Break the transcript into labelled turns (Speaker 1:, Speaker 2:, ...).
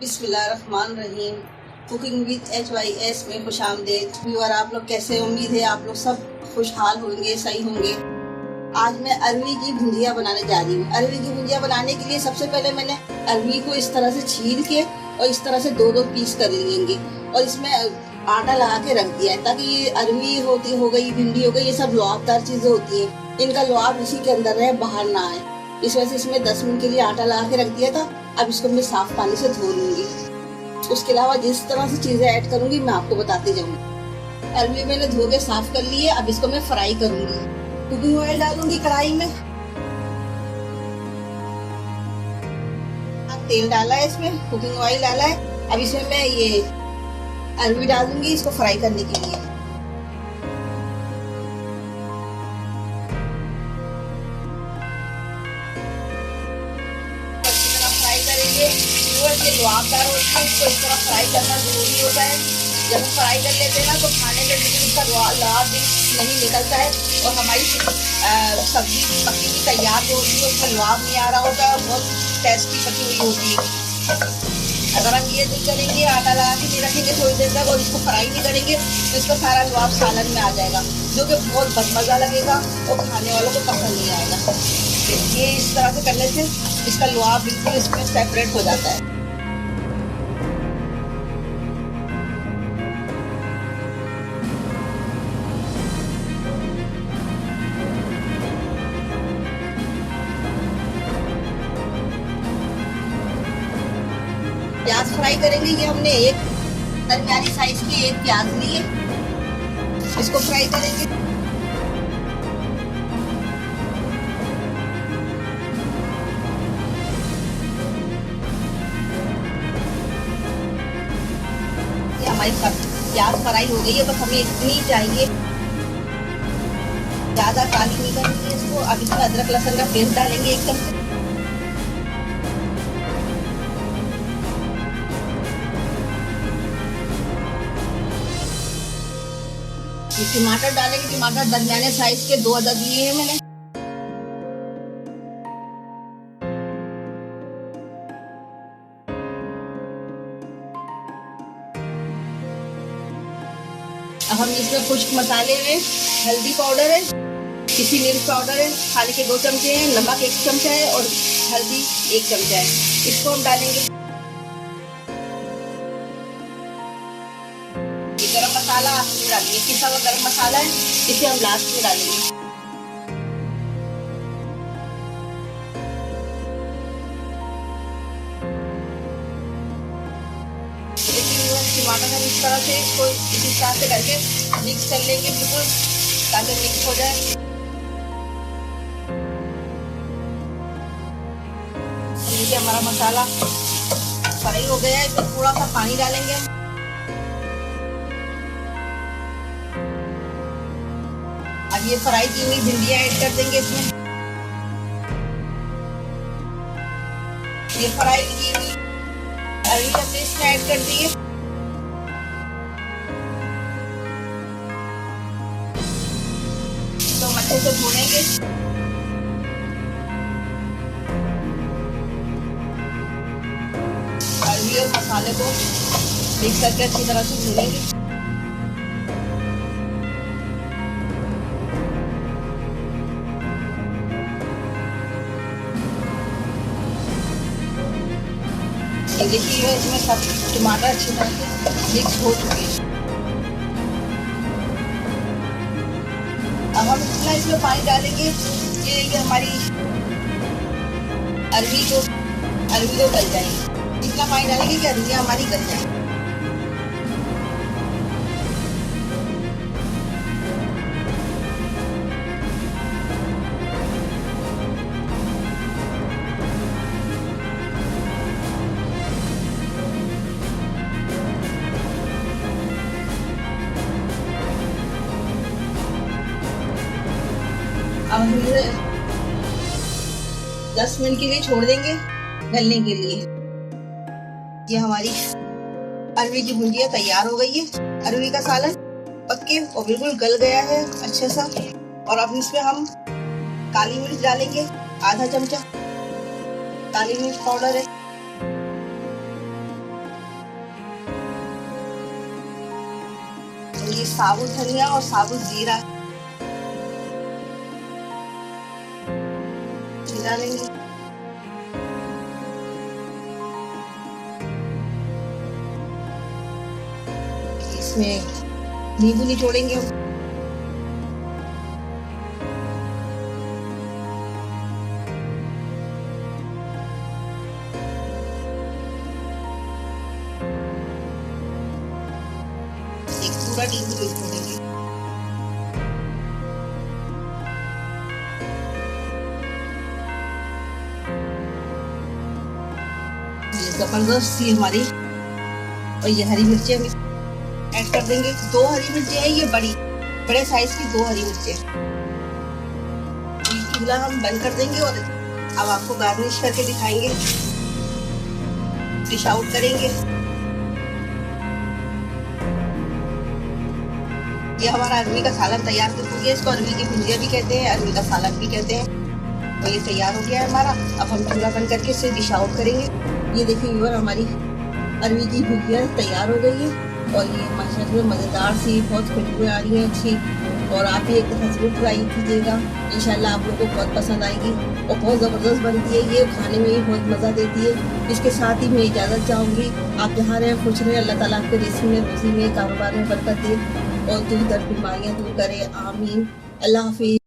Speaker 1: बिस्मिल्लाहिर्रहमानिर्रहीम। Cooking with HYS में खुशामदीद viewer. आप लोग कैसे? उम्मीद है आप लोग सब खुशहाल होंगे, सही होंगे। आज मैं अरवी की भुंजिया बनाने जा रही हूँ। अरवी की भुंजिया बनाने के लिए सबसे पहले मैंने अरवी को इस तरह से छील के और इस तरह से दो दो पीस कर लेंगे और इसमें आटा लगा के रख दिया है ताकि ये अरवी हो गई, भिंडी हो गई, ये सब लुआबदार चीजें होती हैं, इनका लुआब इसी के अंदर रहे, बाहर ना आए। इस वजह से इसमें 10 मिनट के लिए आटा लगा के रख दिया था। अब इसको मैं साफ पानी से धो लूंगी। उसके अलावा जिस तरह से चीजें ऐड करूंगी मैं आपको बताती जाऊंगी। अरवी मैंने धो के साफ कर ली है। अब इसको मैं फ्राई करूंगी। कुकिंग ऑयल डालूंगी कढ़ाई में। तेल डाला है, इसमें कुकिंग ऑयल डाला है। अब इसमें मैं ये अरवी डाल दूंगी इसको फ्राई करने के लिए। फ्राई करेंगे ये लुआबदार होती है, इसको इस तरह फ्राई करना जरूरी होता है। जब हम फ्राई कर लेते हैं ना तो खाने में बिल्कुल इसका लुआब भी नहीं निकलता है और हमारी सब्जी पकी हुई तैयार जो होती है उसमें लुआब नहीं आ रहा होता है और बहुत टेस्टी पकी हुई होती है। अगर हम ये नहीं करेंगे, आटा लगा के नहीं रखेंगे थोड़ी देर तक और इसको फ्राई नहीं करेंगे तो इसका सारा लुआब सालन में आ जाएगा, जो कि बहुत बदमज़ा लगेगा और खाने वालों को पसंद नहीं आएगा। ये इस तरह से करने से इसका लुआब बिल्कुल इसमें सेपरेट हो जाता है। प्याज फ्राई करेंगे। ये हमने एक दरमियानी साइज की एक प्याज ली है, इसको फ्राई करेंगे। ये हमारी प्याज फ्राई हो गई है, बस हमें इतनी चाहिए, ज्यादा काली नहीं करनी है इसको। अब इसमें अदरक लहसुन का पेस्ट डालेंगे 1 चम्मच। टमाटर डालेंगे। टमाटर दरमियाने साइज के 2 अदद लिए हैं मैंने। अब हम इसमें खुश्क मसाले में हल्दी पाउडर है, किसी मिर्च पाउडर है, खाने के 2 चमचे हैं, नमक 1 चमचा है और हल्दी 1 चमचा है। इसको हम डालेंगे। गरम मसाला आखिर डालेंगे, पिसा हुआ गरम मसाला है, इसे हम लास्ट में डालेंगे। टमाटर हम इस तरह से इसको इसी तरह से करके मिक्स कर लेंगे बिल्कुल, ताकि मिक्स हो जाए। ये हमारा मसाला फ्राई हो गया है, इसमें थोड़ा सा पानी डालेंगे हम। अब ये फ्राई की हुई भिंडियाँ ऐड कर देंगे इसमें। ये फ्राई की हुई अरवी हमने इसमें ऐड कर दी है। तो हम अच्छे से भूनेंगे। अरवी और मसाले को मिक्स करके अच्छी तरह से भूनेंगे। देखिए इसमें सब टमाटर अच्छी तरह से मिक्स हो चुके हैं। अब हम इसमें पानी डालेंगे। ये हमारी अरवी को गल जाएगी। इतना पानी डालेंगे कि अरवियाँ हमारी गल जाए। अब हम इसे 10 मिनट के लिए छोड़ देंगे गलने के लिए। ये हमारी अरवी की भुंजिया तैयार हो गई है। अरवी का सालन पक के और बिल्कुल गल गया है अच्छे सा। और अब इसमें हम काली मिर्च डालेंगे, आधा चमचा काली मिर्च पाउडर है। ये साबुत धनिया और साबुत जीरा मिला लेंगे। इसमें नींबू निचोड़ेंगे हम। एक पूरा नींबू निचोड़ेंगे। ये जबरदस्त सी हमारी, और ये हरी मिर्ची हम ऐड कर देंगे। 2 हरी मिर्ची है, ये बड़े साइज की 2 हरी मिर्ची। चूल्हा हम बंद कर देंगे और अब आपको गार्निश करके दिखाएंगे, डिश आउट करेंगे। ये हमारा अरवी का सालन तैयार हो गया। इसको अरवी की भुजिया भी कहते हैं, अरवी का सालन भी कहते हैं। और ये तैयार हो गया है हमारा। अब हम चूल्हा बंद करके इसे डिश आउट करेंगे। ये देखिए व्यूअर, हमारी अरवी की भुजिया तैयार हो गई है और ये माशाल्लाह मज़ेदार सी बहुत खुशबू आ रही है अच्छी। और आप भी एक दफ़ा ज़रूर ट्राई कीजिएगा, इंशाल्लाह आप लोगों को बहुत पसंद आएगी और बहुत ज़बरदस्त बनती है। ये खाने में ही बहुत मज़ा देती है। इसके साथ ही मैं इजाज़त चाहूँगी। आप जहाँ रहें खुश रहें, अल्लाह ताला आपके रिज़्क़ में, रोज़ी में, कारोबार में बरकत दे और दूर दर बीमारियाँ दूर करे। आमीन। अल्लाह हाफ़िज़।